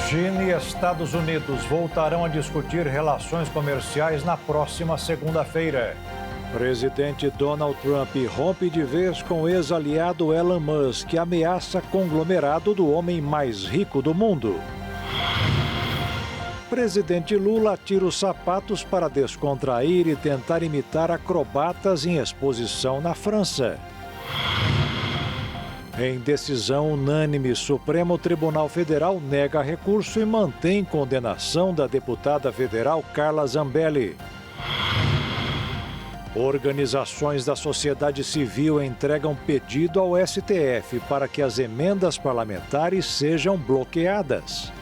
China e Estados Unidos voltarão a discutir relações comerciais na próxima segunda-feira. Presidente Donald Trump rompe de vez com o ex-aliado Elon Musk, que ameaça conglomerado do homem mais rico do mundo. Presidente Lula tira os sapatos para descontrair e tentar imitar acrobatas em exposição na França. Em decisão unânime, Supremo Tribunal Federal nega recurso e mantém condenação da deputada federal Carla Zambelli. Organizações da sociedade civil entregam pedido ao STF para que as emendas parlamentares sejam bloqueadas.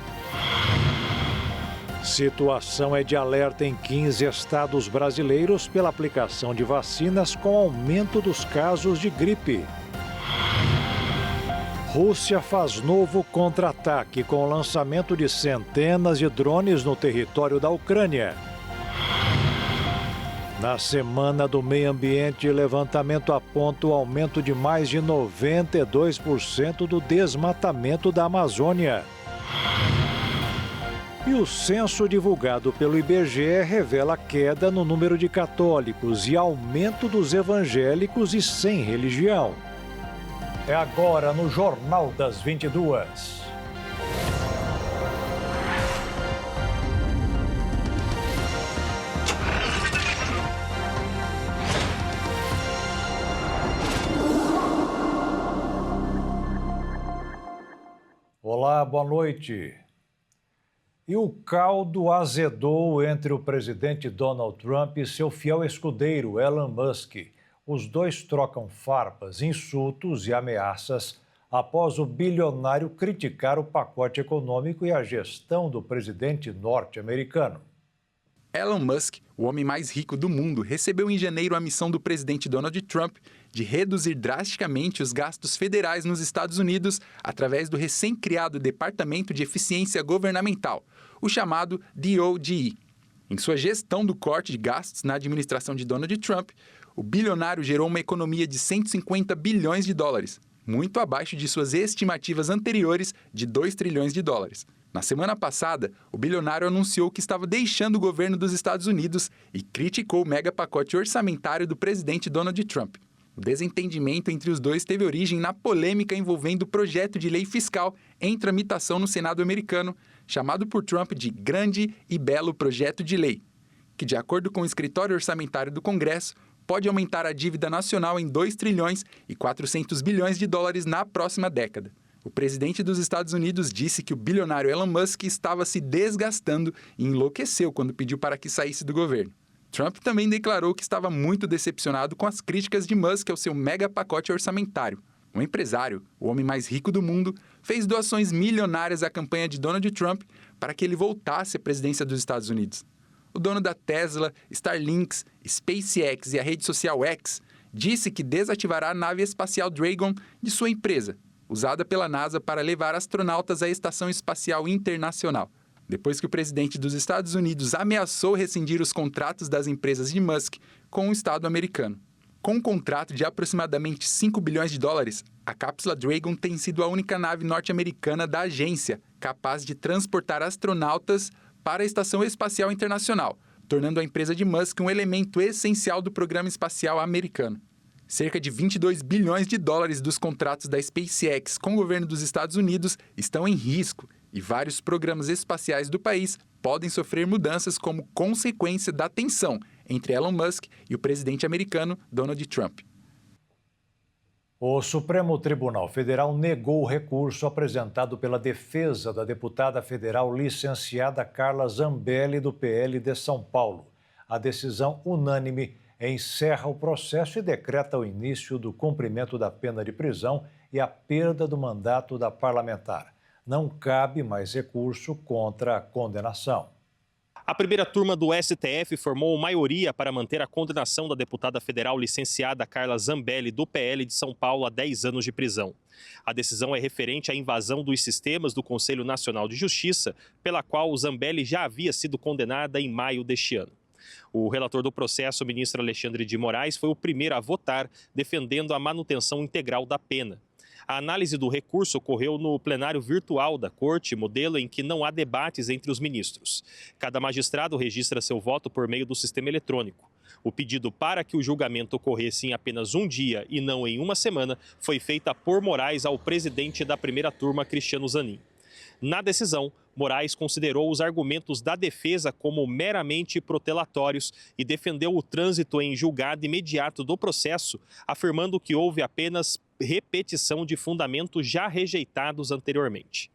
Situação é de alerta em 15 estados brasileiros pela aplicação de vacinas com aumento dos casos de gripe. Rússia faz novo contra-ataque com o lançamento de centenas de drones no território da Ucrânia. Na Semana do Meio Ambiente, levantamento aponta o aumento de mais de 92% do desmatamento da Amazônia. E o censo divulgado pelo IBGE revela queda no número de católicos e aumento dos evangélicos e sem religião. É agora no Jornal das 22. Olá, boa noite. E o caldo azedou entre o presidente Donald Trump e seu fiel escudeiro Elon Musk. Os dois trocam farpas, insultos e ameaças após o bilionário criticar o pacote econômico e a gestão do presidente norte-americano. Elon Musk, o homem mais rico do mundo, recebeu em janeiro a missão do presidente Donald Trump de reduzir drasticamente os gastos federais nos Estados Unidos através do recém-criado Departamento de Eficiência Governamental, o chamado DOGE. Em sua gestão do corte de gastos na administração de Donald Trump, o bilionário gerou uma economia de 150 bilhões de dólares, muito abaixo de suas estimativas anteriores de 2 trilhões de dólares. Na semana passada, o bilionário anunciou que estava deixando o governo dos Estados Unidos e criticou o mega pacote orçamentário do presidente Donald Trump. O desentendimento entre os dois teve origem na polêmica envolvendo o projeto de lei fiscal em tramitação no Senado americano, chamado por Trump de Grande e Belo Projeto de Lei, que, de acordo com o escritório orçamentário do Congresso, pode aumentar a dívida nacional em 2 trilhões e 400 bilhões de dólares na próxima década. O presidente dos Estados Unidos disse que o bilionário Elon Musk estava se desgastando e enlouqueceu quando pediu para que saísse do governo. Trump também declarou que estava muito decepcionado com as críticas de Musk ao seu mega pacote orçamentário. O empresário, o homem mais rico do mundo, fez doações milionárias à campanha de Donald Trump para que ele voltasse à presidência dos Estados Unidos. O dono da Tesla, Starlink, SpaceX e a rede social X disse que desativará a nave espacial Dragon de sua empresa, usada pela NASA para levar astronautas à Estação Espacial Internacional, depois que o presidente dos Estados Unidos ameaçou rescindir os contratos das empresas de Musk com o Estado americano. Com um contrato de aproximadamente 5 bilhões de dólares, a cápsula Dragon tem sido a única nave norte-americana da agência capaz de transportar astronautas para a Estação Espacial Internacional, tornando a empresa de Musk um elemento essencial do programa espacial americano. Cerca de 22 bilhões de dólares dos contratos da SpaceX com o governo dos Estados Unidos estão em risco e vários programas espaciais do país podem sofrer mudanças como consequência da tensão entre Elon Musk e o presidente americano Donald Trump. O Supremo Tribunal Federal negou o recurso apresentado pela defesa da deputada federal licenciada Carla Zambelli, do PL de São Paulo. A decisão unânime encerra o processo e decreta o início do cumprimento da pena de prisão e a perda do mandato da parlamentar. Não cabe mais recurso contra a condenação. A primeira turma do STF formou maioria para manter a condenação da deputada federal licenciada Carla Zambelli, do PL de São Paulo, a 10 anos de prisão. A decisão é referente à invasão dos sistemas do Conselho Nacional de Justiça, pela qual Zambelli já havia sido condenada em maio deste ano. O relator do processo, o ministro Alexandre de Moraes, foi o primeiro a votar, defendendo a manutenção integral da pena. A análise do recurso ocorreu no plenário virtual da Corte, modelo em que não há debates entre os ministros. Cada magistrado registra seu voto por meio do sistema eletrônico. O pedido para que o julgamento ocorresse em apenas um dia e não em uma semana foi feita por Moraes ao presidente da primeira turma, Cristiano Zanin. Na decisão, Moraes considerou os argumentos da defesa como meramente protelatórios e defendeu o trânsito em julgado imediato do processo, afirmando que houve apenas repetição de fundamentos já rejeitados anteriormente.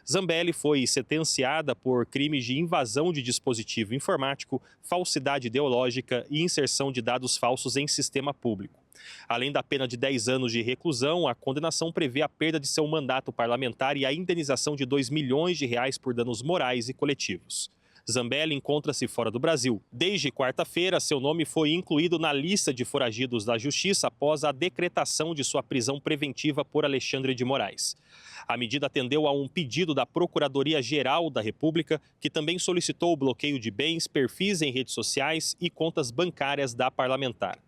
Zambelli foi sentenciada por crimes de invasão de dispositivo informático, falsidade ideológica e inserção de dados falsos em sistema público. Além da pena de 10 anos de reclusão, a condenação prevê a perda de seu mandato parlamentar e a indenização de R$2 milhões por danos morais e coletivos. Zambelli encontra-se fora do Brasil. Desde quarta-feira, seu nome foi incluído na lista de foragidos da Justiça após a decretação de sua prisão preventiva por Alexandre de Moraes. A medida atendeu a um pedido da Procuradoria-Geral da República, que também solicitou o bloqueio de bens, perfis em redes sociais e contas bancárias da parlamentar.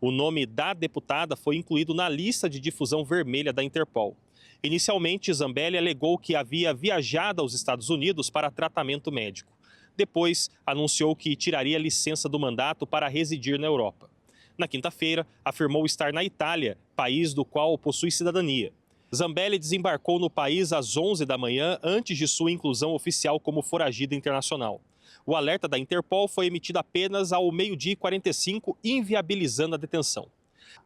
O nome da deputada foi incluído na lista de difusão vermelha da Interpol. Inicialmente, Zambelli alegou que havia viajado aos Estados Unidos para tratamento médico. Depois, anunciou que tiraria licença do mandato para residir na Europa. Na quinta-feira, afirmou estar na Itália, país do qual possui cidadania. Zambelli desembarcou no país às 11 da manhã, antes de sua inclusão oficial como foragido internacional. O alerta da Interpol foi emitido apenas ao 12h45, inviabilizando a detenção.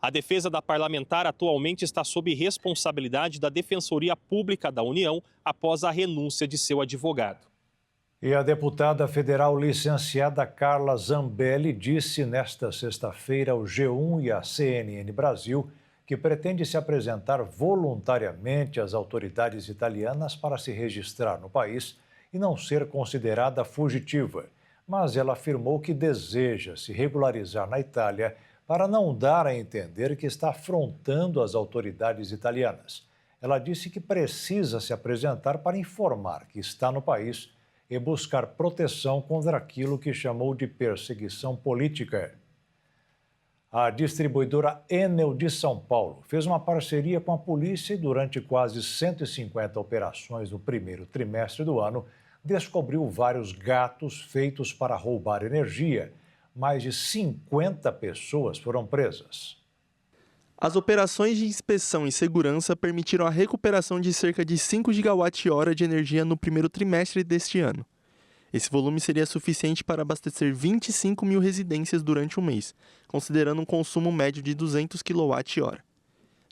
A defesa da parlamentar atualmente está sob responsabilidade da Defensoria Pública da União após a renúncia de seu advogado. E a deputada federal licenciada Carla Zambelli disse nesta sexta-feira ao G1 e à CNN Brasil que pretende se apresentar voluntariamente às autoridades italianas para se registrar no país e não ser considerada fugitiva. Mas ela afirmou que deseja se regularizar na Itália para não dar a entender que está afrontando as autoridades italianas. Ela disse que precisa se apresentar para informar que está no país e buscar proteção contra aquilo que chamou de perseguição política. A distribuidora Enel de São Paulo fez uma parceria com a polícia e durante quase 150 operações no primeiro trimestre do ano, descobriu vários gatos feitos para roubar energia. Mais de 50 pessoas foram presas. As operações de inspeção e segurança permitiram a recuperação de cerca de 5 gigawatt-hora de energia no primeiro trimestre deste ano. Esse volume seria suficiente para abastecer 25 mil residências durante um mês, considerando um consumo médio de 200 kWh.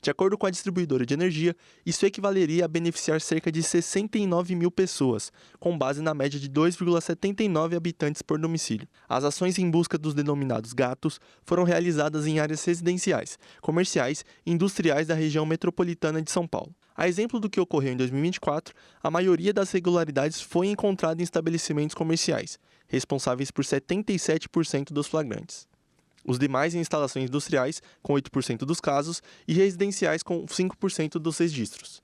De acordo com a distribuidora de energia, isso equivaleria a beneficiar cerca de 69 mil pessoas, com base na média de 2,79 habitantes por domicílio. As ações em busca dos denominados gatos foram realizadas em áreas residenciais, comerciais e industriais da região metropolitana de São Paulo. A exemplo do que ocorreu em 2024, a maioria das irregularidades foi encontrada em estabelecimentos comerciais, responsáveis por 77% dos flagrantes. Os demais em instalações industriais, com 8% dos casos, e residenciais, com 5% dos registros.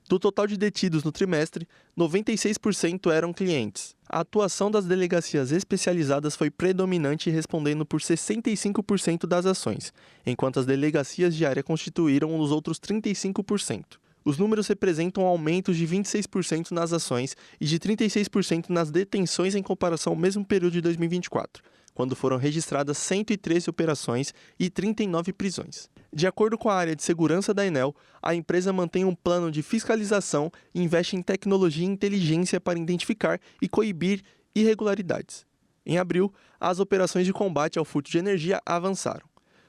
Do total de detidos no trimestre, 96% eram clientes. A atuação das delegacias especializadas foi predominante, respondendo por 65% das ações, enquanto as delegacias de área constituíram os outros 35%. Os números representam aumentos de 26% nas ações e de 36% nas detenções em comparação ao mesmo período de 2024, quando foram registradas 113 operações e 39 prisões. De acordo com a área de segurança da Enel, a empresa mantém um plano de fiscalização e investe em tecnologia e inteligência para identificar e coibir irregularidades. Em abril, as operações de combate ao furto de energia avançaram.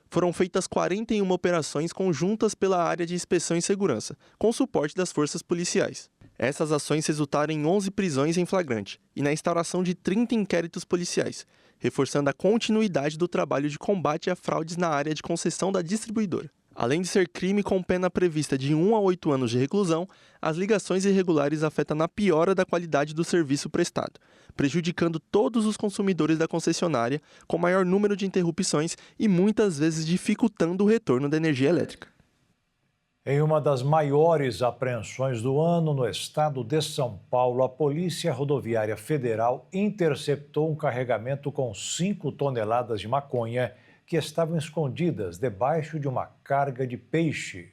Foram feitas 41 operações conjuntas pela área de inspeção e segurança, com suporte das forças policiais. Essas ações resultaram em 11 prisões em flagrante e na instauração de 30 inquéritos policiais, reforçando a continuidade do trabalho de combate a fraudes na área de concessão da distribuidora. Além de ser crime com pena prevista de 1 a 8 anos de reclusão, as ligações irregulares afetam na piora da qualidade do serviço prestado, prejudicando todos os consumidores da concessionária, com maior número de interrupções e muitas vezes dificultando o retorno da energia elétrica. Em uma das maiores apreensões do ano no estado de São Paulo, a Polícia Rodoviária Federal interceptou um carregamento com 5 toneladas de maconha que estavam escondidas debaixo de uma carga de peixe.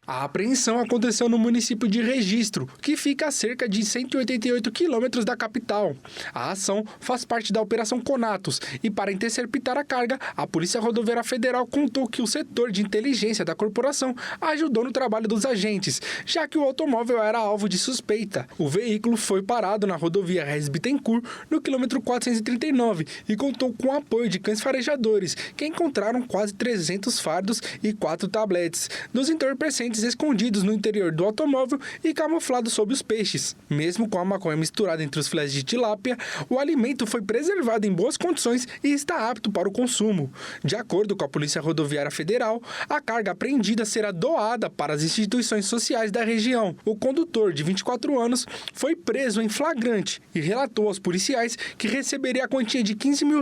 A apreensão aconteceu no município de Registro, que fica a cerca de 188 quilômetros da capital. A ação faz parte da Operação Conatos e, para interceptar a carga, a Polícia Rodoviária Federal contou que o setor de inteligência da corporação ajudou no trabalho dos agentes, já que o automóvel era alvo de suspeita. O veículo foi parado na rodovia Reis Bittencourt, no quilômetro 439, e contou com o apoio de cães farejadores, que encontraram quase 300 fardos e 4 tabletes dos entorpecentes escondidos no interior do automóvel e camuflados sob os peixes. Mesmo com a maconha misturada entre os filés de tilápia, o alimento foi preservado em boas condições e está apto para o consumo. De acordo com a Polícia Rodoviária Federal, a carga apreendida será doada para as instituições sociais da região. O condutor, de 24 anos, foi preso em flagrante e relatou aos policiais que receberia a quantia de R$15 mil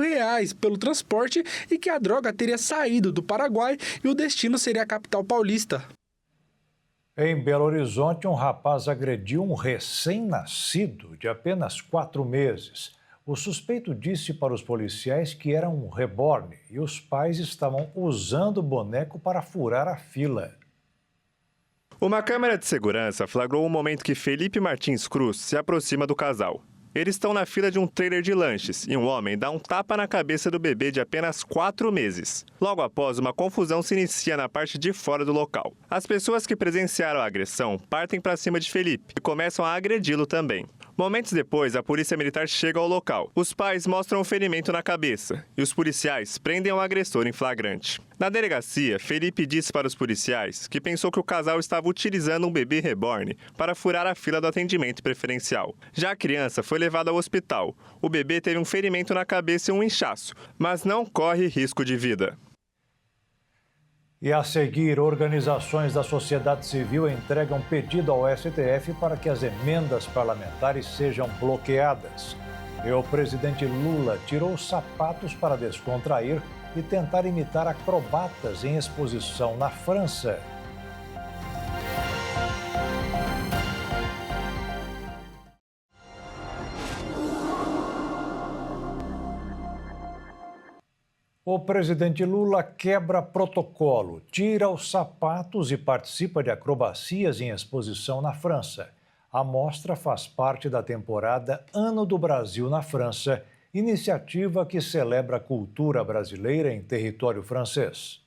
pelo transporte e que a droga teria saído do Paraguai e o destino seria a capital paulista. Em Belo Horizonte, um rapaz agrediu um recém-nascido de apenas 4 meses. O suspeito disse para os policiais que era um reborn e os pais estavam usando o boneco para furar a fila. Uma câmera de segurança flagrou o momento que Felipe Martins Cruz se aproxima do casal. Eles estão na fila de um trailer de lanches e um homem dá um tapa na cabeça do bebê de apenas 4 meses. Logo após, uma confusão se inicia na parte de fora do local. As pessoas que presenciaram a agressão partem para cima de Felipe e começam a agredi-lo também. Momentos depois, a polícia militar chega ao local. Os pais mostram o ferimento na cabeça e os policiais prendem o agressor em flagrante. Na delegacia, Felipe disse para os policiais que pensou que o casal estava utilizando um bebê reborn para furar a fila do atendimento preferencial. Já a criança foi levada ao hospital. O bebê teve um ferimento na cabeça e um inchaço, mas não corre risco de vida. E a seguir, organizações da sociedade civil entregam pedido ao STF para que as emendas parlamentares sejam bloqueadas. E o presidente Lula tirou os sapatos para descontrair e tentar imitar acrobatas em exposição na França. O presidente Lula quebra protocolo, tira os sapatos e participa de acrobacias em exposição na França. A mostra faz parte da temporada Ano do Brasil na França, iniciativa que celebra a cultura brasileira em território francês.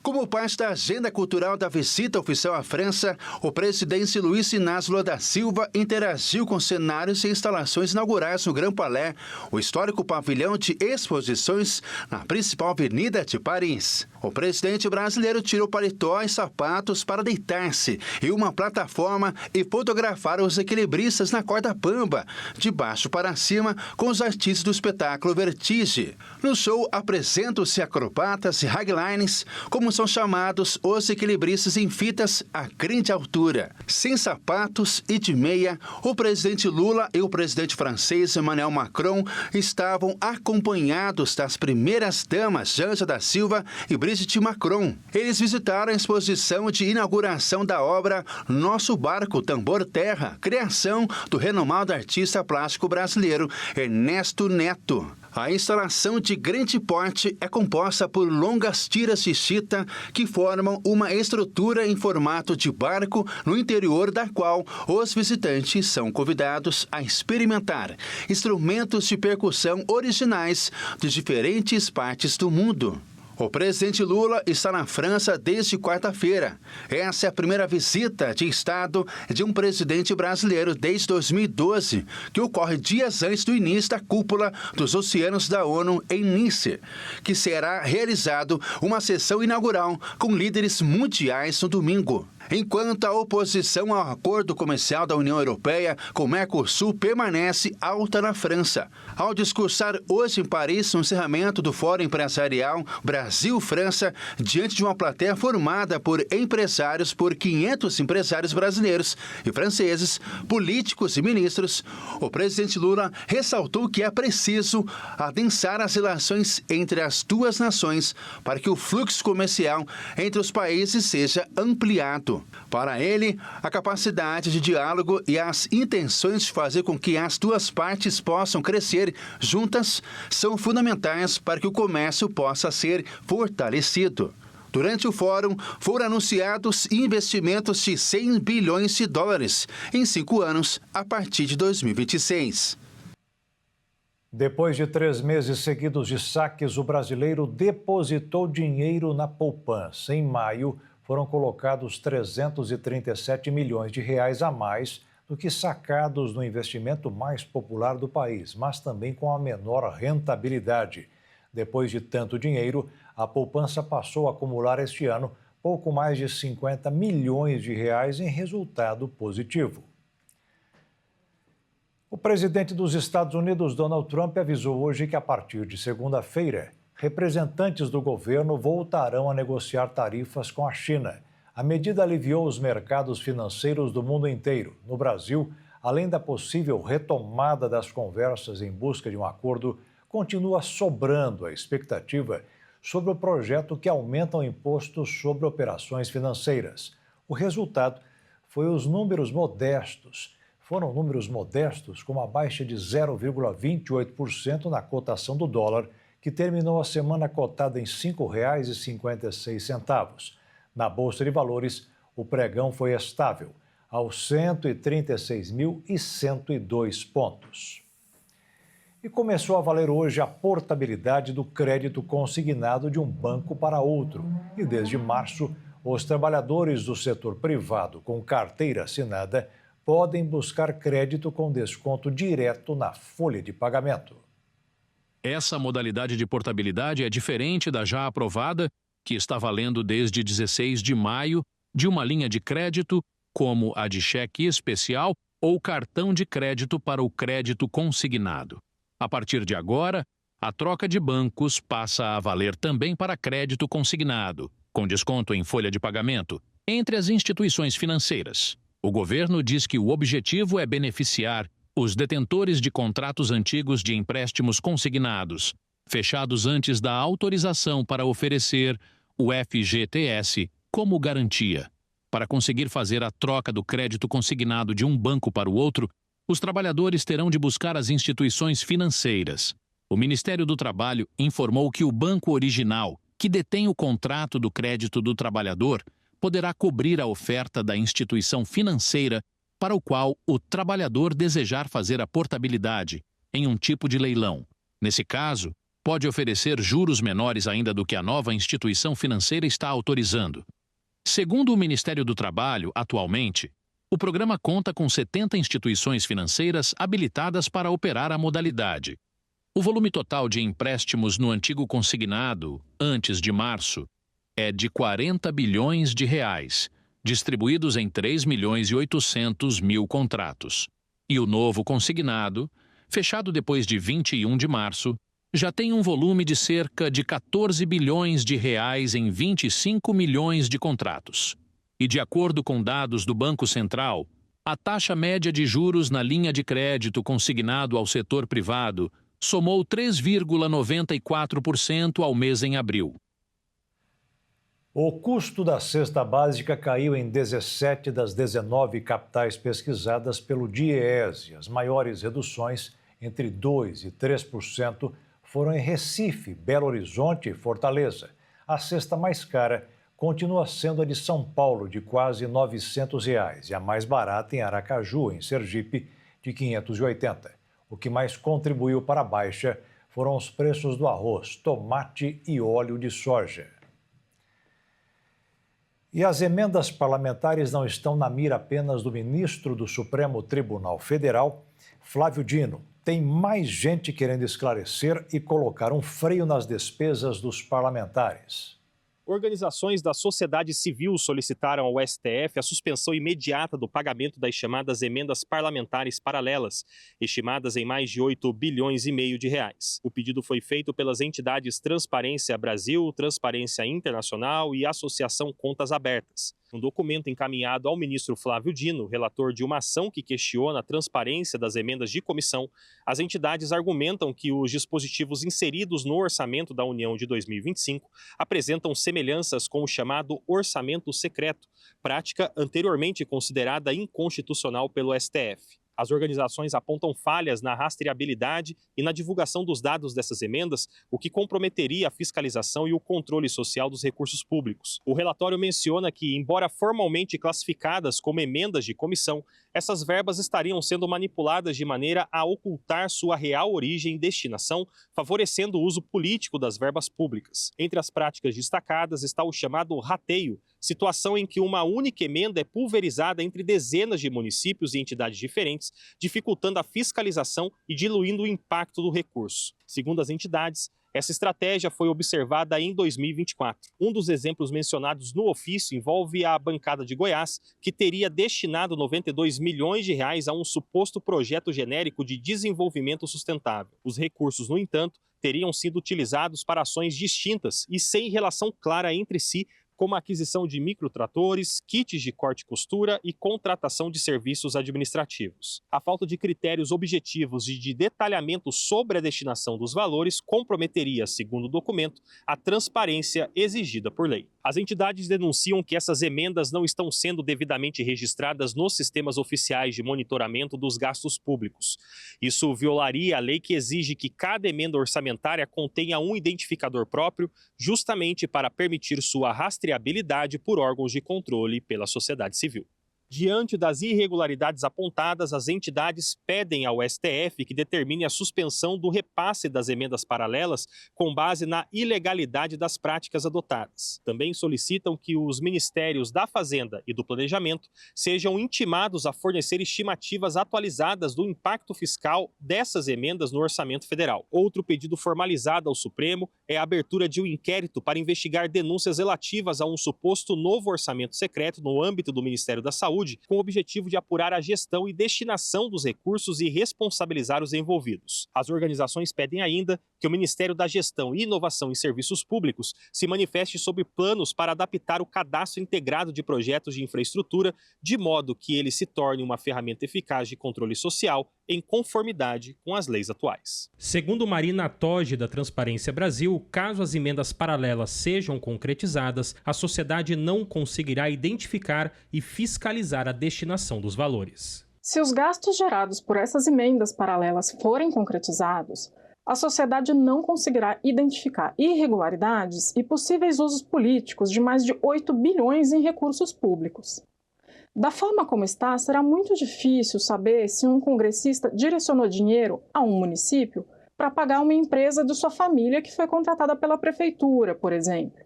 Como parte da agenda cultural da visita oficial à França, o presidente Luiz Inácio Lula da Silva interagiu com cenários e instalações inaugurais no Grand Palais, o histórico pavilhão de exposições na principal avenida de Paris. O presidente brasileiro tirou paletó e sapatos para deitar-se em uma plataforma e fotografar os equilibristas na corda bamba, de baixo para cima, com os artistas do espetáculo Vertige. No show apresentam-se acrobatas e highliners, como são chamados os equilibristas em fitas a grande altura. Sem sapatos e de meia, o presidente Lula e o presidente francês Emmanuel Macron estavam acompanhados das primeiras damas Janja da Silva e Brigitte Macron. Eles visitaram a exposição de inauguração da obra Nosso Barco Tambor Terra, criação do renomado artista plástico brasileiro Ernesto Neto. A instalação de grande porte é composta por longas tiras de chita que formam uma estrutura em formato de barco, no interior da qual os visitantes são convidados a experimentar instrumentos de percussão originais de diferentes partes do mundo. O presidente Lula está na França desde quarta-feira. Essa é a primeira visita de Estado de um presidente brasileiro desde 2012, que ocorre dias antes do início da cúpula dos oceanos da ONU em Nice, que será realizado uma sessão inaugural com líderes mundiais no domingo. Enquanto a oposição ao acordo comercial da União Europeia com o Mercosul permanece alta na França. Ao discursar hoje em Paris no encerramento do Fórum Empresarial Brasil-França, diante de uma plateia formada por 500 empresários brasileiros e franceses, políticos e ministros, o presidente Lula ressaltou que é preciso adensar as relações entre as duas nações para que o fluxo comercial entre os países seja ampliado. Para ele, a capacidade de diálogo e as intenções de fazer com que as duas partes possam crescer juntas são fundamentais para que o comércio possa ser fortalecido. Durante o fórum, foram anunciados investimentos de 100 bilhões de dólares em 5 anos, a partir de 2026. Depois de 3 meses seguidos de saques, o brasileiro depositou dinheiro na poupança. Em maio, foram colocados 337 milhões de reais a mais do que sacados no investimento mais popular do país, mas também com a menor rentabilidade. Depois de tanto dinheiro, a poupança passou a acumular este ano pouco mais de 50 milhões de reais em resultado positivo. O presidente dos Estados Unidos, Donald Trump, avisou hoje que a partir de segunda-feira, representantes do governo voltarão a negociar tarifas com a China. A medida aliviou os mercados financeiros do mundo inteiro. No Brasil, além da possível retomada das conversas em busca de um acordo, continua sobrando a expectativa sobre o projeto que aumenta o imposto sobre operações financeiras. O resultado foram números modestos, com uma baixa de 0,28% na cotação do dólar, que terminou a semana cotada em R$ 5,56. Na Bolsa de Valores, o pregão foi estável, aos 136.102 pontos. E começou a valer hoje a portabilidade do crédito consignado de um banco para outro. E desde março, os trabalhadores do setor privado com carteira assinada podem buscar crédito com desconto direto na folha de pagamento. Essa modalidade de portabilidade é diferente da já aprovada, que está valendo desde 16 de maio, de uma linha de crédito, como a de cheque especial ou cartão de crédito para o crédito consignado. A partir de agora, a troca de bancos passa a valer também para crédito consignado, com desconto em folha de pagamento, entre as instituições financeiras. O governo diz que o objetivo é beneficiar os detentores de contratos antigos de empréstimos consignados, fechados antes da autorização para oferecer o FGTS como garantia. Para conseguir fazer a troca do crédito consignado de um banco para o outro, os trabalhadores terão de buscar as instituições financeiras. O Ministério do Trabalho informou que o banco original, que detém o contrato do crédito do trabalhador, poderá cobrir a oferta da instituição financeira para o qual o trabalhador desejar fazer a portabilidade em um tipo de leilão. Nesse caso, pode oferecer juros menores ainda do que a nova instituição financeira está autorizando. Segundo o Ministério do Trabalho, atualmente, o programa conta com 70 instituições financeiras habilitadas para operar a modalidade. O volume total de empréstimos no antigo consignado, antes de março, é de 40 bilhões de reais, distribuídos em 3.800.000 contratos. E o novo consignado, fechado depois de 21 de março, já tem um volume de cerca de 14 bilhões de reais em 25 milhões de contratos. E de acordo com dados do Banco Central, a taxa média de juros na linha de crédito consignado ao setor privado somou 3,94% ao mês em abril. O custo da cesta básica caiu em 17 das 19 capitais pesquisadas pelo DIEESE. As maiores reduções, entre 2% e 3%, foram em Recife, Belo Horizonte e Fortaleza. A cesta mais cara continua sendo a de São Paulo, de quase R$ 900, e a mais barata em Aracaju, em Sergipe, de R$ 580. O que mais contribuiu para a baixa foram os preços do arroz, tomate e óleo de soja. E as emendas parlamentares não estão na mira apenas do ministro do Supremo Tribunal Federal, Flávio Dino. Tem mais gente querendo esclarecer e colocar um freio nas despesas dos parlamentares. Organizações da sociedade civil solicitaram ao STF a suspensão imediata do pagamento das chamadas emendas parlamentares paralelas, estimadas em mais de 8 bilhões e meio de reais. O pedido foi feito pelas entidades Transparência Brasil, Transparência Internacional e Associação Contas Abertas. Um documento encaminhado ao ministro Flávio Dino, relator de uma ação que questiona a transparência das emendas de comissão, as entidades argumentam que os dispositivos inseridos no orçamento da União de 2025 apresentam semelhanças com o chamado orçamento secreto, prática anteriormente considerada inconstitucional pelo STF. As organizações apontam falhas na rastreabilidade e na divulgação dos dados dessas emendas, o que comprometeria a fiscalização e o controle social dos recursos públicos. O relatório menciona que, embora formalmente classificadas como emendas de comissão, essas verbas estariam sendo manipuladas de maneira a ocultar sua real origem e destinação, favorecendo o uso político das verbas públicas. Entre as práticas destacadas está o chamado rateio, situação em que uma única emenda é pulverizada entre dezenas de municípios e entidades diferentes, dificultando a fiscalização e diluindo o impacto do recurso. Segundo as entidades, essa estratégia foi observada em 2024. Um dos exemplos mencionados no ofício envolve a bancada de Goiás, que teria destinado 92 milhões de reais a um suposto projeto genérico de desenvolvimento sustentável. Os recursos, no entanto, teriam sido utilizados para ações distintas e sem relação clara entre si, como a aquisição de microtratores, kits de corte e costura e contratação de serviços administrativos. A falta de critérios objetivos e de detalhamento sobre a destinação dos valores comprometeria, segundo o documento, a transparência exigida por lei. As entidades denunciam que essas emendas não estão sendo devidamente registradas nos sistemas oficiais de monitoramento dos gastos públicos. Isso violaria a lei que exige que cada emenda orçamentária contenha um identificador próprio, justamente para permitir sua rastreabilidade por órgãos de controle pela sociedade civil. Diante das irregularidades apontadas, as entidades pedem ao STF que determine a suspensão do repasse das emendas paralelas com base na ilegalidade das práticas adotadas. Também solicitam que os ministérios da Fazenda e do Planejamento sejam intimados a fornecer estimativas atualizadas do impacto fiscal dessas emendas no orçamento federal. Outro pedido formalizado ao Supremo é a abertura de um inquérito para investigar denúncias relativas a um suposto novo orçamento secreto no âmbito do Ministério da Saúde, com o objetivo de apurar a gestão e destinação dos recursos e responsabilizar os envolvidos. As organizações pedem ainda que o Ministério da Gestão e Inovação em Serviços Públicos se manifeste sobre planos para adaptar o cadastro integrado de projetos de infraestrutura, de modo que ele se torne uma ferramenta eficaz de controle social em conformidade com as leis atuais. Segundo Marina Toge, da Transparência Brasil, caso as emendas paralelas sejam concretizadas, a sociedade não conseguirá identificar e fiscalizar a destinação dos valores. Se os gastos gerados por essas emendas paralelas forem concretizados, a sociedade não conseguirá identificar irregularidades e possíveis usos políticos de mais de 8 bilhões em recursos públicos. Da forma como está, será muito difícil saber se um congressista direcionou dinheiro a um município para pagar uma empresa de sua família que foi contratada pela prefeitura, por exemplo.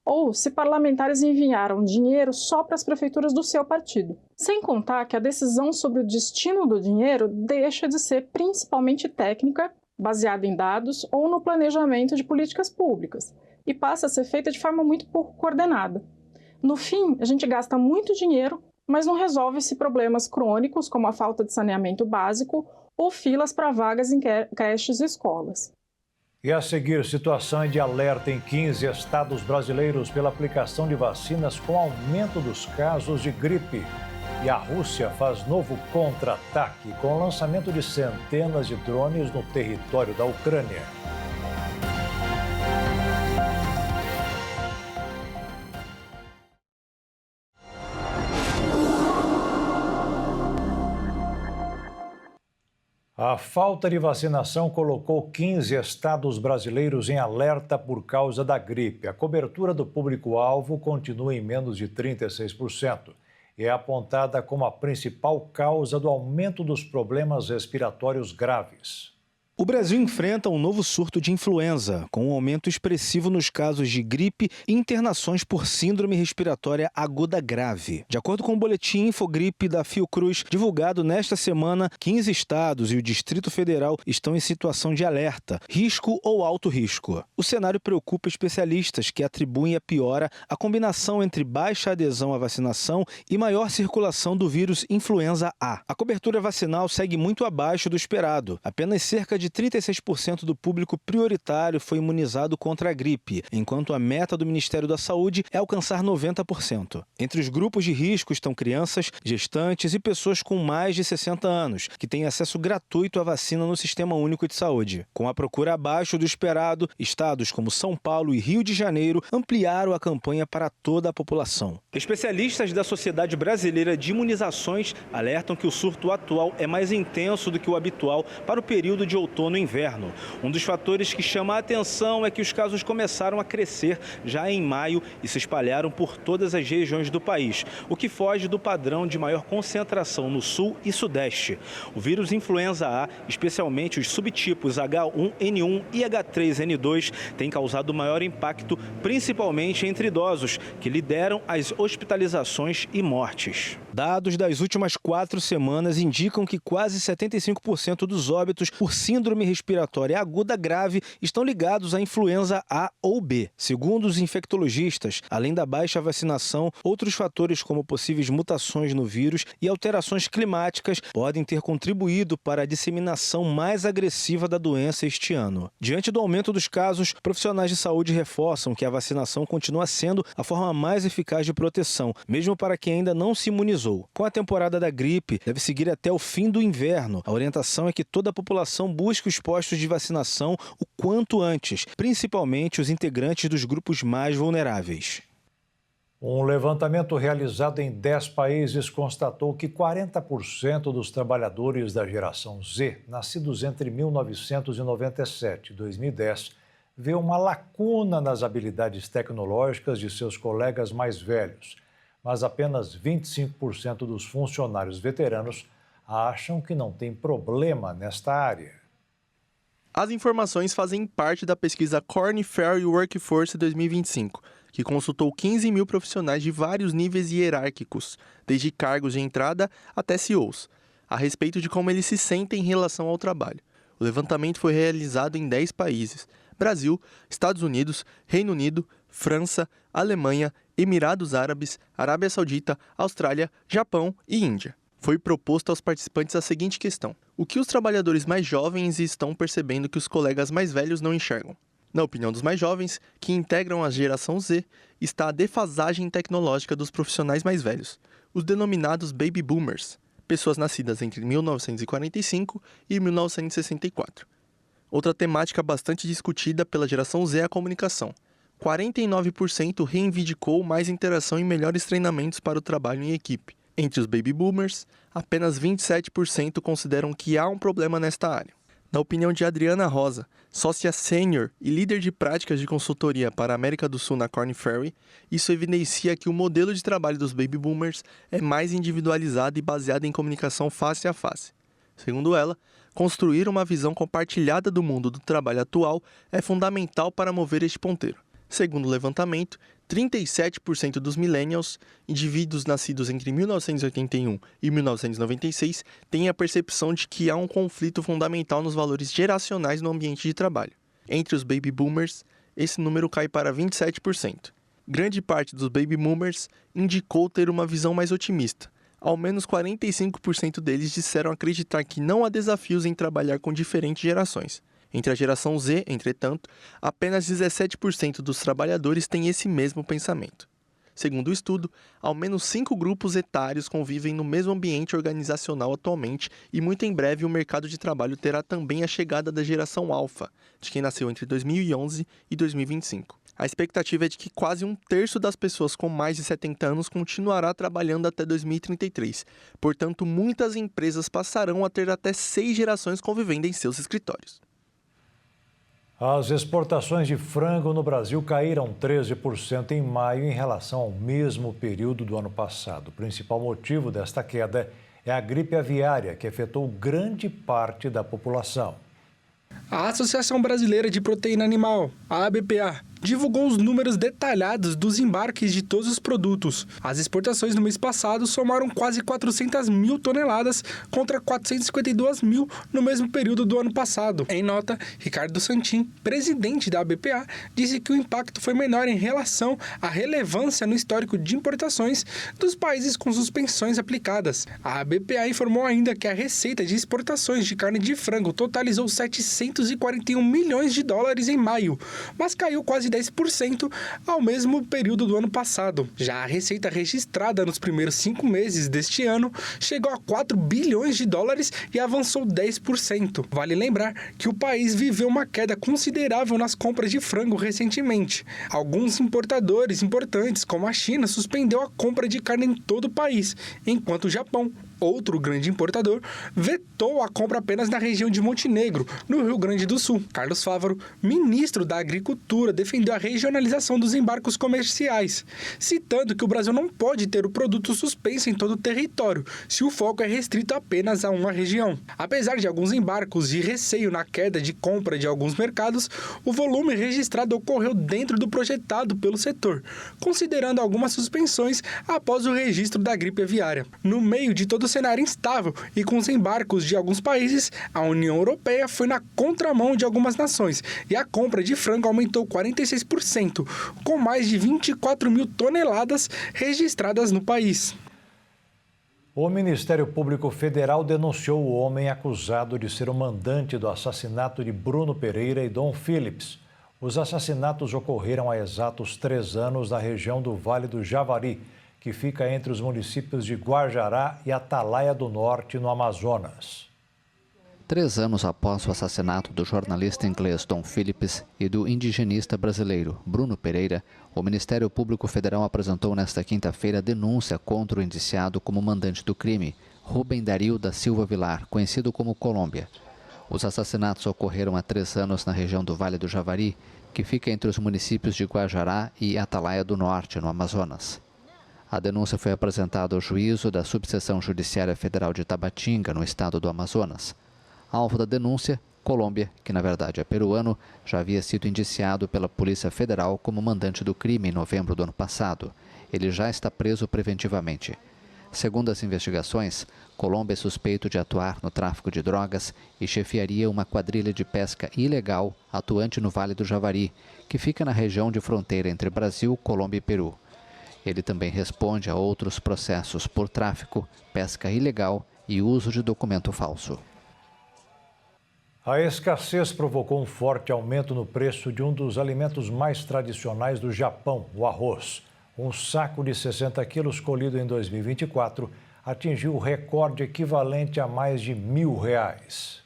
Ou se parlamentares enviaram dinheiro só para as prefeituras do seu partido. Sem contar que a decisão sobre o destino do dinheiro deixa de ser principalmente técnica, baseada em dados ou no planejamento de políticas públicas, e passa a ser feita de forma muito pouco coordenada. No fim, a gente gasta muito dinheiro, mas não resolve-se problemas crônicos como a falta de saneamento básico ou filas para vagas em creches e escolas. E a seguir, situação de alerta em 15 estados brasileiros pela aplicação de vacinas com aumento dos casos de gripe. E a Rússia faz novo contra-ataque com o lançamento de centenas de drones no território da Ucrânia. A falta de vacinação colocou 15 estados brasileiros em alerta por causa da gripe. A cobertura do público-alvo continua em menos de 36% e é apontada como a principal causa do aumento dos problemas respiratórios graves. O Brasil enfrenta um novo surto de influenza, com um aumento expressivo nos casos de gripe e internações por síndrome respiratória aguda grave. De acordo com o boletim Infogripe da Fiocruz, divulgado nesta semana, 15 estados e o Distrito Federal estão em situação de alerta, risco ou alto risco. O cenário preocupa especialistas que atribuem a piora à combinação entre baixa adesão à vacinação e maior circulação do vírus influenza A. A cobertura vacinal segue muito abaixo do esperado. Apenas cerca de de 36% do público prioritário foi imunizado contra a gripe, enquanto a meta do Ministério da Saúde é alcançar 90%. Entre os grupos de risco estão crianças, gestantes e pessoas com mais de 60 anos, que têm acesso gratuito à vacina no Sistema Único de Saúde. Com a procura abaixo do esperado, estados como São Paulo e Rio de Janeiro ampliaram a campanha para toda a população. Especialistas da Sociedade Brasileira de Imunizações alertam que o surto atual é mais intenso do que o habitual para o período de outono e inverno. Um dos fatores que chama a atenção é que os casos começaram a crescer já em maio e se espalharam por todas as regiões do país, o que foge do padrão de maior concentração no sul e sudeste. O vírus influenza A, especialmente os subtipos H1N1 e H3N2, tem causado maior impacto, principalmente entre idosos, que lideram as hospitalizações e mortes. Dados das últimas 4 semanas indicam que quase 75% dos óbitos por síndrome respiratória aguda grave estão ligados à influenza A ou B. Segundo os infectologistas, além da baixa vacinação, outros fatores como possíveis mutações no vírus e alterações climáticas podem ter contribuído para a disseminação mais agressiva da doença este ano. Diante do aumento dos casos, profissionais de saúde reforçam que a vacinação continua sendo a forma mais eficaz de proteção, mesmo para quem ainda não se imunizou. Com a temporada da gripe, deve seguir até o fim do inverno. A orientação é que toda a população busque os postos de vacinação o quanto antes, principalmente os integrantes dos grupos mais vulneráveis. Um levantamento realizado em 10 países constatou que 40% dos trabalhadores da geração Z, nascidos entre 1997 e 2010, vê uma lacuna nas habilidades tecnológicas de seus colegas mais velhos, mas apenas 25% dos funcionários veteranos acham que não tem problema nesta área. As informações fazem parte da pesquisa Korn Ferry Workforce 2025, que consultou 15 mil profissionais de vários níveis hierárquicos, desde cargos de entrada até CEOs, a respeito de como eles se sentem em relação ao trabalho. O levantamento foi realizado em 10 países: Brasil, Estados Unidos, Reino Unido, França, Alemanha, Emirados Árabes, Arábia Saudita, Austrália, Japão e Índia. Foi proposto aos participantes a seguinte questão: o que os trabalhadores mais jovens estão percebendo que os colegas mais velhos não enxergam? Na opinião dos mais jovens, que integram a geração Z, está a defasagem tecnológica dos profissionais mais velhos, os denominados Baby Boomers, pessoas nascidas entre 1945 e 1964. Outra temática bastante discutida pela geração Z é a comunicação. 49% reivindicou mais interação e melhores treinamentos para o trabalho em equipe. Entre os Baby Boomers, apenas 27% consideram que há um problema nesta área. Na opinião de Adriana Rosa, sócia sênior e líder de práticas de consultoria para a América do Sul na Korn Ferry, isso evidencia que o modelo de trabalho dos Baby Boomers é mais individualizado e baseado em comunicação face a face. Segundo ela, construir uma visão compartilhada do mundo do trabalho atual é fundamental para mover este ponteiro. Segundo o levantamento, 37% dos millennials, indivíduos nascidos entre 1981 e 1996, têm a percepção de que há um conflito fundamental nos valores geracionais no ambiente de trabalho. Entre os baby boomers, esse número cai para 27%. Grande parte dos baby boomers indicou ter uma visão mais otimista. Ao menos 45% deles disseram acreditar que não há desafios em trabalhar com diferentes gerações. Entre a geração Z, entretanto, apenas 17% dos trabalhadores têm esse mesmo pensamento. Segundo o estudo, ao menos 5 grupos etários convivem no mesmo ambiente organizacional atualmente e muito em breve o mercado de trabalho terá também a chegada da geração Alpha, de quem nasceu entre 2011 e 2025. A expectativa é de que quase 1/3 das pessoas com mais de 70 anos continuará trabalhando até 2033. Portanto, muitas empresas passarão a ter até 6 gerações convivendo em seus escritórios. As exportações de frango no Brasil caíram 13% em maio em relação ao mesmo período do ano passado. O principal motivo desta queda é a gripe aviária, que afetou grande parte da população. A Associação Brasileira de Proteína Animal, a ABPA, divulgou os números detalhados dos embarques de todos os produtos. As exportações no mês passado somaram quase 400 mil toneladas contra 452 mil no mesmo período do ano passado. Em nota, Ricardo Santin, presidente da ABPA, disse que o impacto foi menor em relação à relevância no histórico de importações dos países com suspensões aplicadas. A ABPA informou ainda que a receita de exportações de carne de frango totalizou 741 milhões de dólares em maio, mas caiu quase 10% ao mesmo período do ano passado. Já a receita registrada nos primeiros 5 meses deste ano chegou a 4 bilhões de dólares e avançou 10%. Vale lembrar que o país viveu uma queda considerável nas compras de frango recentemente. Alguns importadores importantes, como a China, suspendeu a compra de carne em todo o país, enquanto o Japão, outro grande importador, vetou a compra apenas na região de Montenegro, no Rio Grande do Sul. Carlos Fávaro, ministro da Agricultura, defendeu a regionalização dos embarques comerciais, citando que o Brasil não pode ter o produto suspenso em todo o território, se o foco é restrito apenas a uma região. Apesar de alguns embarques e receio na queda de compra de alguns mercados, o volume registrado ocorreu dentro do projetado pelo setor, considerando algumas suspensões após o registro da gripe aviária. No meio de todo o cenário instável e com os embarques de alguns países, a União Europeia foi na contramão de algumas nações e a compra de frango aumentou 46%, com mais de 24 mil toneladas registradas no país. O Ministério Público Federal denunciou o homem acusado de ser o mandante do assassinato de Bruno Pereira e Dom Phillips. Os assassinatos ocorreram há exatos 3 anos na região do Vale do Javari, que fica entre os municípios de Guajará e Atalaia do Norte, no Amazonas. 3 anos após o assassinato do jornalista inglês Dom Phillips e do indigenista brasileiro Bruno Pereira, o Ministério Público Federal apresentou nesta quinta-feira denúncia contra o indiciado como mandante do crime, Rubem Dario da Silva Vilar, conhecido como Colômbia. Os assassinatos ocorreram há 3 anos na região do Vale do Javari, que fica entre os municípios de Guajará e Atalaia do Norte, no Amazonas. A denúncia foi apresentada ao juízo da Subseção Judiciária Federal de Tabatinga, no estado do Amazonas. Alvo da denúncia, Colômbia, que na verdade é peruano, já havia sido indiciado pela Polícia Federal como mandante do crime em novembro do ano passado. Ele já está preso preventivamente. Segundo as investigações, Colômbia é suspeito de atuar no tráfico de drogas e chefiaria uma quadrilha de pesca ilegal atuante no Vale do Javari, que fica na região de fronteira entre Brasil, Colômbia e Peru. Ele também responde a outros processos por tráfico, pesca ilegal e uso de documento falso. A escassez provocou um forte aumento no preço de um dos alimentos mais tradicionais do Japão, o arroz. Um saco de 60 quilos colhido em 2024 atingiu o recorde equivalente a mais de R$1.000.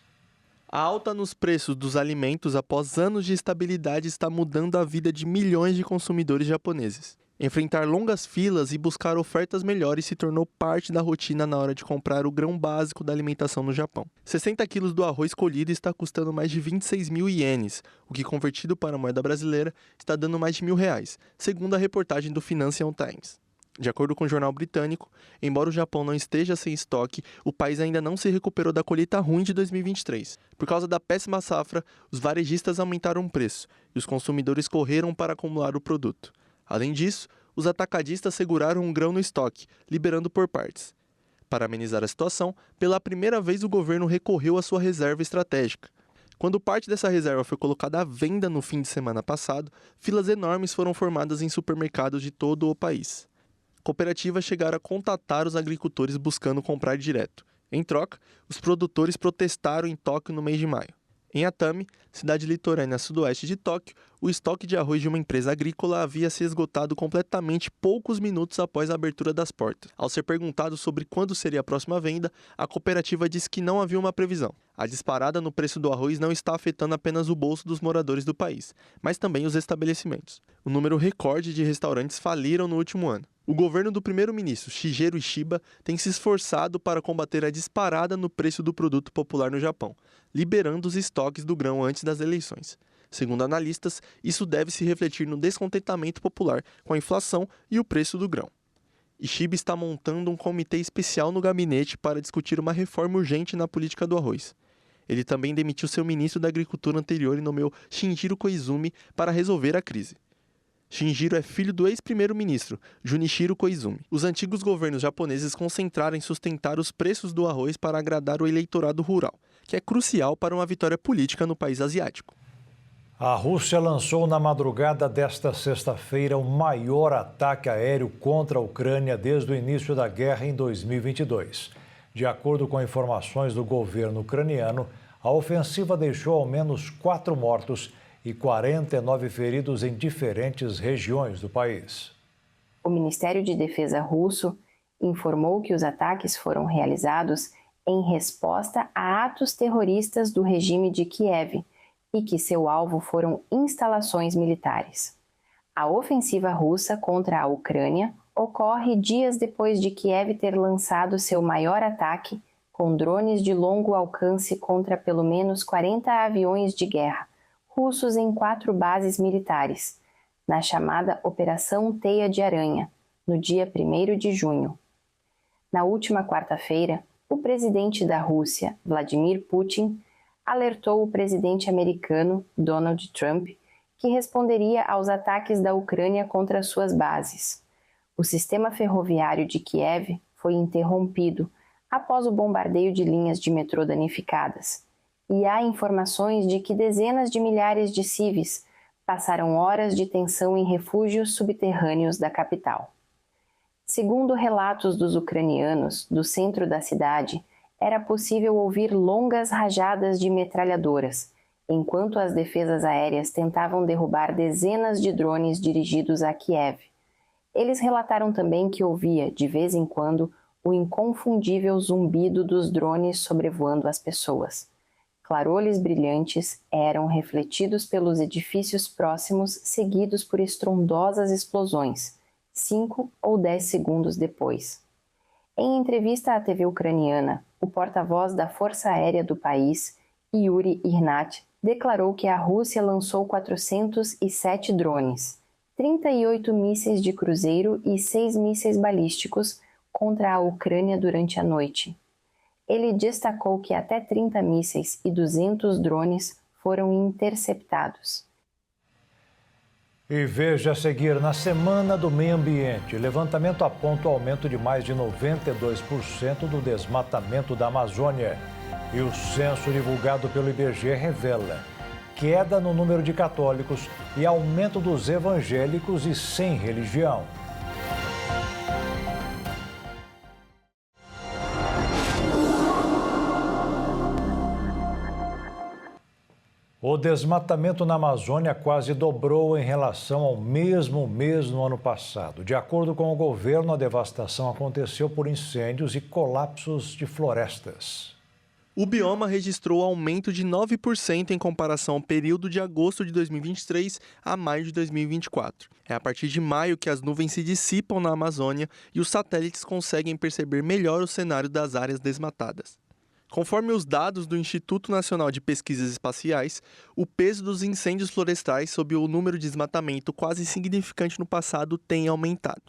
A alta nos preços dos alimentos após anos de estabilidade está mudando a vida de milhões de consumidores japoneses. Enfrentar longas filas e buscar ofertas melhores se tornou parte da rotina na hora de comprar o grão básico da alimentação no Japão. 60 quilos do arroz colhido está custando mais de 26 mil ienes, o que convertido para a moeda brasileira está dando mais de R$1.000, segundo a reportagem do Financial Times. De acordo com o jornal britânico, embora o Japão não esteja sem estoque, o país ainda não se recuperou da colheita ruim de 2023. Por causa da péssima safra, os varejistas aumentaram o preço e os consumidores correram para acumular o produto. Além disso, os atacadistas seguraram um grão no estoque, liberando por partes. Para amenizar a situação, pela primeira vez o governo recorreu à sua reserva estratégica. Quando parte dessa reserva foi colocada à venda no fim de semana passado, filas enormes foram formadas em supermercados de todo o país. Cooperativas chegaram a contatar os agricultores buscando comprar direto. Em troca, os produtores protestaram em Tóquio no mês de maio. Em Atami, cidade litorânea sudoeste de Tóquio, o estoque de arroz de uma empresa agrícola havia se esgotado completamente poucos minutos após a abertura das portas. Ao ser perguntado sobre quando seria a próxima venda, a cooperativa disse que não havia uma previsão. A disparada no preço do arroz não está afetando apenas o bolso dos moradores do país, mas também os estabelecimentos. O número recorde de restaurantes faliram no último ano. O governo do primeiro-ministro Shigeru Ishiba tem se esforçado para combater a disparada no preço do produto popular no Japão, liberando os estoques do grão antes das eleições. Segundo analistas, isso deve se refletir no descontentamento popular com a inflação e o preço do grão. Ishiba está montando um comitê especial no gabinete para discutir uma reforma urgente na política do arroz. Ele também demitiu seu ministro da Agricultura anterior e nomeou Shinjiro Koizumi para resolver a crise. Shinjiro é filho do ex-primeiro-ministro, Junichiro Koizumi. Os antigos governos japoneses concentraram em sustentar os preços do arroz para agradar o eleitorado rural, que é crucial para uma vitória política no país asiático. A Rússia lançou na madrugada desta sexta-feira o maior ataque aéreo contra a Ucrânia desde o início da guerra em 2022. De acordo com informações do governo ucraniano, a ofensiva deixou ao menos 4 mortos e 49 feridos em diferentes regiões do país. O Ministério de Defesa russo informou que os ataques foram realizados em resposta a atos terroristas do regime de Kiev e que seu alvo foram instalações militares. A ofensiva russa contra a Ucrânia ocorre dias depois de Kiev ter lançado seu maior ataque com drones de longo alcance contra pelo menos 40 aviões de guerra russos em 4 bases militares, na chamada Operação Teia de Aranha, no dia 1º de junho. Na última quarta-feira, o presidente da Rússia, Vladimir Putin, alertou o presidente americano, Donald Trump, que responderia aos ataques da Ucrânia contra suas bases. O sistema ferroviário de Kiev foi interrompido após o bombardeio de linhas de metrô danificadas. E há informações de que dezenas de milhares de civis passaram horas de tensão em refúgios subterrâneos da capital. Segundo relatos dos ucranianos, do centro da cidade, era possível ouvir longas rajadas de metralhadoras, enquanto as defesas aéreas tentavam derrubar dezenas de drones dirigidos a Kiev. Eles relataram também que ouvia, de vez em quando, o inconfundível zumbido dos drones sobrevoando as pessoas. Clarolhos brilhantes eram refletidos pelos edifícios próximos, seguidos por estrondosas explosões, 5 ou 10 segundos depois. Em entrevista à TV ucraniana, o porta-voz da Força Aérea do país, Yuri Ihnat, declarou que a Rússia lançou 407 drones, 38 mísseis de cruzeiro e 6 mísseis balísticos contra a Ucrânia durante a noite. Ele destacou que até 30 mísseis e 200 drones foram interceptados. E veja a seguir, na Semana do Meio Ambiente, levantamento aponta o aumento de mais de 92% do desmatamento da Amazônia. E o censo divulgado pelo IBGE revela queda no número de católicos e aumento dos evangélicos e sem religião. O desmatamento na Amazônia quase dobrou em relação ao mesmo mês no ano passado. De acordo com o governo, a devastação aconteceu por incêndios e colapsos de florestas. O bioma registrou aumento de 9% em comparação ao período de agosto de 2023 a maio de 2024. É a partir de maio que as nuvens se dissipam na Amazônia e os satélites conseguem perceber melhor o cenário das áreas desmatadas. Conforme os dados do Instituto Nacional de Pesquisas Espaciais, o peso dos incêndios florestais sob o número de desmatamento quase insignificante no passado tem aumentado.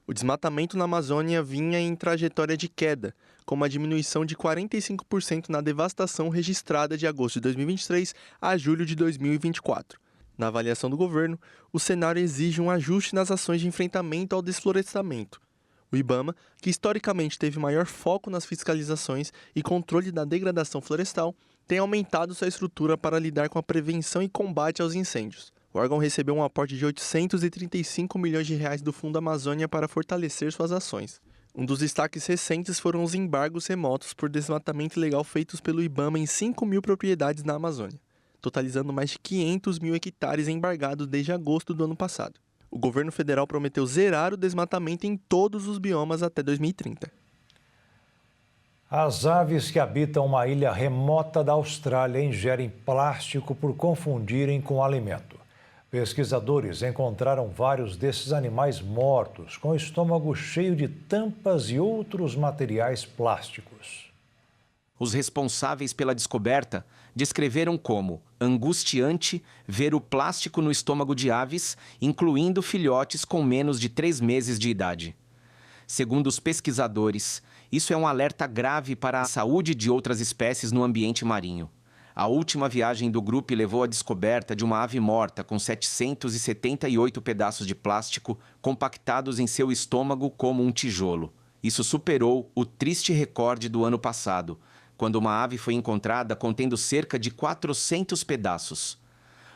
O desmatamento na Amazônia vinha em trajetória de queda, com uma diminuição de 45% na devastação registrada de agosto de 2023 a julho de 2024. Na avaliação do governo, o cenário exige um ajuste nas ações de enfrentamento ao desflorestamento. O IBAMA, que historicamente teve maior foco nas fiscalizações e controle da degradação florestal, tem aumentado sua estrutura para lidar com a prevenção e combate aos incêndios. O órgão recebeu um aporte de R$ 835 milhões do Fundo Amazônia para fortalecer suas ações. Um dos destaques recentes foram os embargos remotos por desmatamento ilegal feitos pelo IBAMA em 5 mil propriedades na Amazônia, totalizando mais de 500 mil hectares embargados desde agosto do ano passado. O governo federal prometeu zerar o desmatamento em todos os biomas até 2030. As aves que habitam uma ilha remota da Austrália ingerem plástico por confundirem com alimento. Pesquisadores encontraram vários desses animais mortos, com o estômago cheio de tampas e outros materiais plásticos. Os responsáveis pela descoberta descreveram como angustiante ver o plástico no estômago de aves, incluindo filhotes com menos de 3 meses de idade. Segundo os pesquisadores, isso é um alerta grave para a saúde de outras espécies no ambiente marinho. A última viagem do grupo levou à descoberta de uma ave morta com 778 pedaços de plástico compactados em seu estômago como um tijolo. Isso superou o triste recorde do ano passado, quando uma ave foi encontrada contendo cerca de 400 pedaços.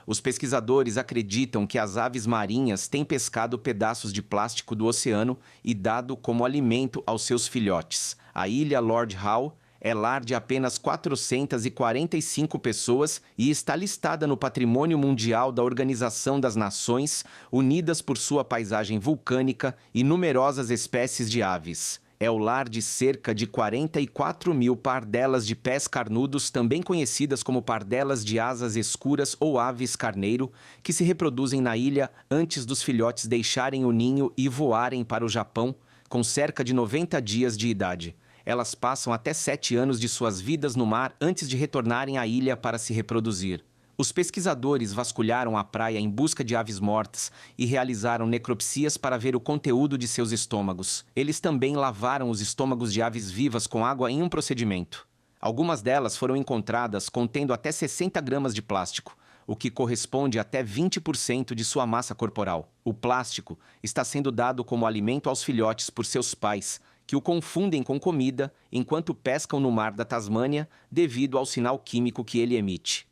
Os pesquisadores acreditam que as aves marinhas têm pescado pedaços de plástico do oceano e dado como alimento aos seus filhotes. A ilha Lord Howe é lar de apenas 445 pessoas e está listada no Patrimônio Mundial da Organização das Nações Unidas por sua paisagem vulcânica e numerosas espécies de aves. É o lar de cerca de 44 mil pardelas de pés carnudos, também conhecidas como pardelas de asas escuras ou aves carneiro, que se reproduzem na ilha antes dos filhotes deixarem o ninho e voarem para o Japão, com cerca de 90 dias de idade. Elas passam até 7 anos de suas vidas no mar antes de retornarem à ilha para se reproduzir. Os pesquisadores vasculharam a praia em busca de aves mortas e realizaram necropsias para ver o conteúdo de seus estômagos. Eles também lavaram os estômagos de aves vivas com água em um procedimento. Algumas delas foram encontradas contendo até 60 gramas de plástico, o que corresponde a até 20% de sua massa corporal. O plástico está sendo dado como alimento aos filhotes por seus pais, que o confundem com comida enquanto pescam no mar da Tasmânia devido ao sinal químico que ele emite.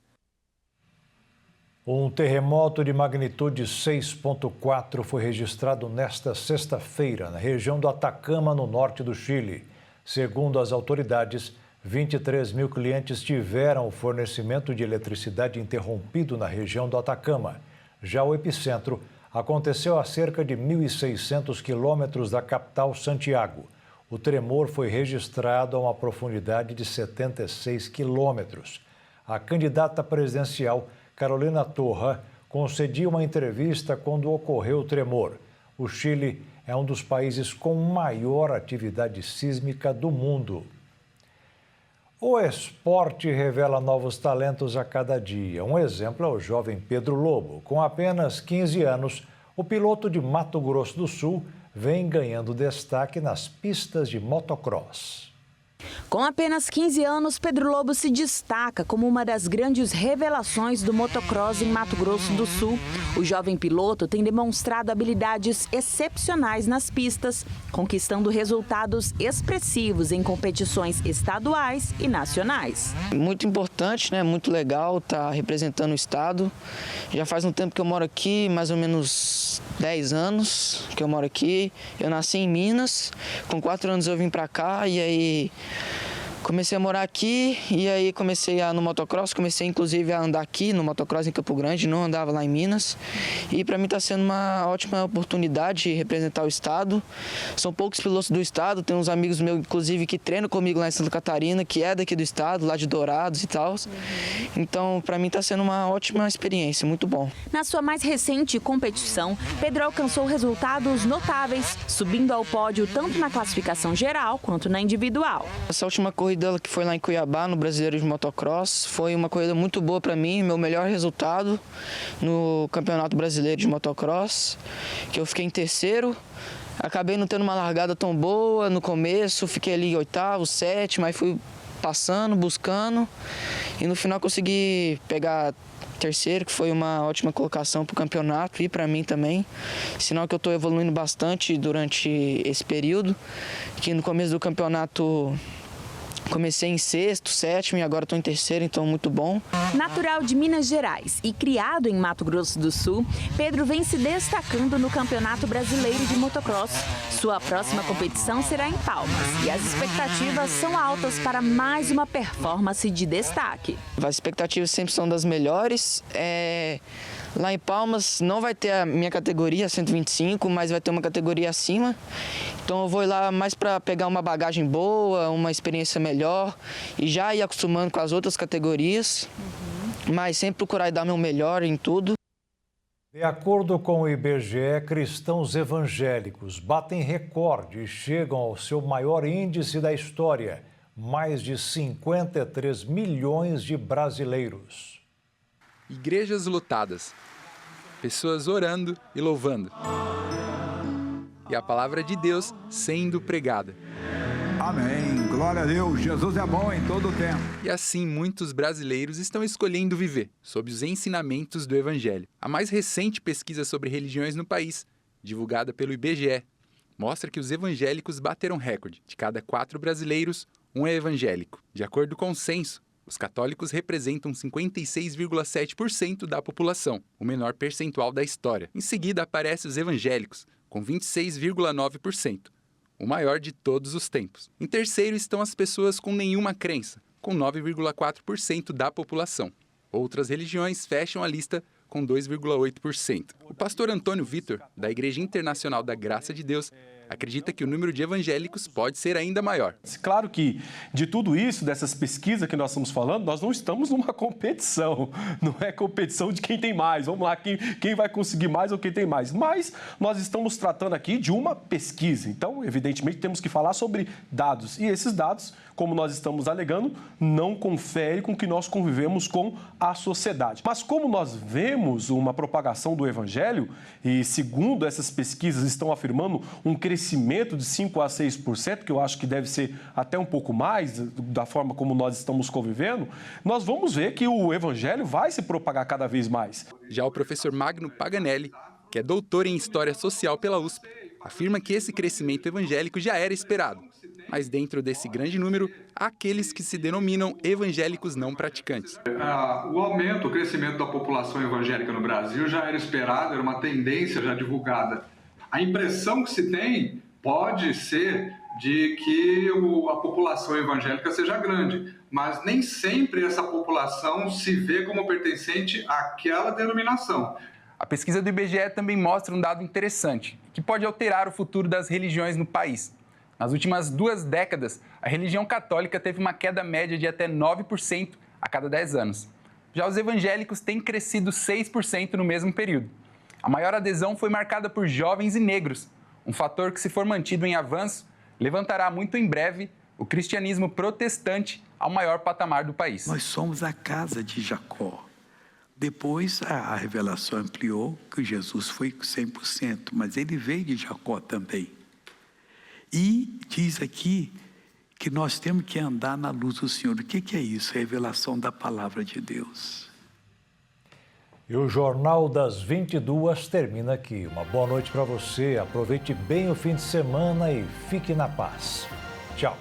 Um terremoto de magnitude 6,4 foi registrado nesta sexta-feira na região do Atacama, no norte do Chile. Segundo as autoridades, 23 mil clientes tiveram o fornecimento de eletricidade interrompido na região do Atacama. Já o epicentro aconteceu a cerca de 1.600 quilômetros da capital, Santiago. O tremor foi registrado a uma profundidade de 76 quilômetros. A candidata presidencial, Carolina Torra, concedia uma entrevista quando ocorreu o tremor. O Chile é um dos países com maior atividade sísmica do mundo. O esporte revela novos talentos a cada dia. Um exemplo é o jovem Pedro Lobo. Com apenas 15 anos, o piloto de Mato Grosso do Sul vem ganhando destaque nas pistas de motocross. Com apenas 15 anos, Pedro Lobo se destaca como uma das grandes revelações do motocross em Mato Grosso do Sul. O jovem piloto tem demonstrado habilidades excepcionais nas pistas, conquistando resultados expressivos em competições estaduais e nacionais. Muito importante, né? Muito legal estar representando o estado. Já faz um tempo que eu moro aqui, mais ou menos 10 anos que eu moro aqui. Eu nasci em Minas, com 4 anos eu vim para cá e aí comecei a morar aqui e aí comecei no motocross, comecei inclusive a andar aqui no motocross em Campo Grande, não andava lá em Minas. E para mim está sendo uma ótima oportunidade de representar o estado. São poucos pilotos do estado, tem uns amigos meus inclusive que treinam comigo lá em Santa Catarina, que é daqui do estado, lá de Dourados e tal. Então para mim está sendo uma ótima experiência, muito bom. Na sua mais recente competição, Pedro alcançou resultados notáveis, subindo ao pódio tanto na classificação geral quanto na individual. Essa última corrida que foi lá em Cuiabá, no Brasileiro de Motocross, foi uma corrida muito boa para mim, meu melhor resultado no Campeonato Brasileiro de Motocross, que eu fiquei em terceiro. Acabei não tendo uma largada tão boa no começo, fiquei ali em oitavo, sétimo, aí fui passando, buscando e no final consegui pegar terceiro, que foi uma ótima colocação para o campeonato e para mim também. Sinal que eu estou evoluindo bastante durante esse período, que no começo do campeonato comecei em sexto, sétimo e agora estou em terceiro, então muito bom. Natural de Minas Gerais e criado em Mato Grosso do Sul, Pedro vem se destacando no Campeonato Brasileiro de Motocross. Sua próxima competição será em Palmas e as expectativas são altas para mais uma performance de destaque. As expectativas sempre são das melhores. Lá em Palmas não vai ter a minha categoria 125, mas vai ter uma categoria acima. Então eu vou lá mais para pegar uma bagagem boa, uma experiência melhor e já ir acostumando com as outras categorias, mas sempre procurar dar meu melhor em tudo. De acordo com o IBGE, cristãos evangélicos batem recorde e chegam ao seu maior índice da história, mais de 53 milhões de brasileiros. Igrejas lotadas, pessoas orando e louvando. E a palavra de Deus sendo pregada. Amém. Glória a Deus, Jesus é bom em todo o tempo. E assim, muitos brasileiros estão escolhendo viver sob os ensinamentos do Evangelho. A mais recente pesquisa sobre religiões no país, divulgada pelo IBGE, mostra que os evangélicos bateram recorde. De cada 4 brasileiros, um é evangélico. De acordo com o censo, os católicos representam 56,7% da população, o menor percentual da história. Em seguida, aparecem os evangélicos, com 26,9%, o maior de todos os tempos. Em terceiro estão as pessoas com nenhuma crença, com 9,4% da população. Outras religiões fecham a lista com 2,8%. O pastor Antônio Vitor, da Igreja Internacional da Graça de Deus, acredita que o número de evangélicos pode ser ainda maior. Claro que de tudo isso, dessas pesquisas que nós estamos falando, nós não estamos numa competição. Não é competição de quem tem mais. Vamos lá, quem vai conseguir mais ou quem tem mais. Mas nós estamos tratando aqui de uma pesquisa. Então, evidentemente, temos que falar sobre dados. E esses dados, como nós estamos alegando, não conferem com que nós convivemos com a sociedade. Mas como nós vemos uma propagação do evangelho, e segundo essas pesquisas estão afirmando um crescimento de 5% a 6%, que eu acho que deve ser até um pouco mais da forma como nós estamos convivendo, nós vamos ver que o evangelho vai se propagar cada vez mais. Já o professor Magno Paganelli, que é doutor em História Social pela USP, afirma que esse crescimento evangélico já era esperado. Mas dentro desse grande número, há aqueles que se denominam evangélicos não praticantes. O aumento, o crescimento da população evangélica no Brasil já era esperado, era uma tendência já divulgada. A impressão que se tem pode ser de que a população evangélica seja grande, mas nem sempre essa população se vê como pertencente àquela denominação. A pesquisa do IBGE também mostra um dado interessante, que pode alterar o futuro das religiões no país. Nas últimas 2 décadas, a religião católica teve uma queda média de até 9% a cada 10 anos. Já os evangélicos têm crescido 6% no mesmo período. A maior adesão foi marcada por jovens e negros, um fator que, se for mantido em avanço, levantará muito em breve o cristianismo protestante ao maior patamar do país. Nós somos a casa de Jacó. Depois a revelação ampliou que Jesus foi 100%, mas ele veio de Jacó também. E diz aqui que nós temos que andar na luz do Senhor. O que é isso? A revelação da palavra de Deus. E o Jornal das 22 termina aqui. Uma boa noite para você, aproveite bem o fim de semana e fique na paz. Tchau.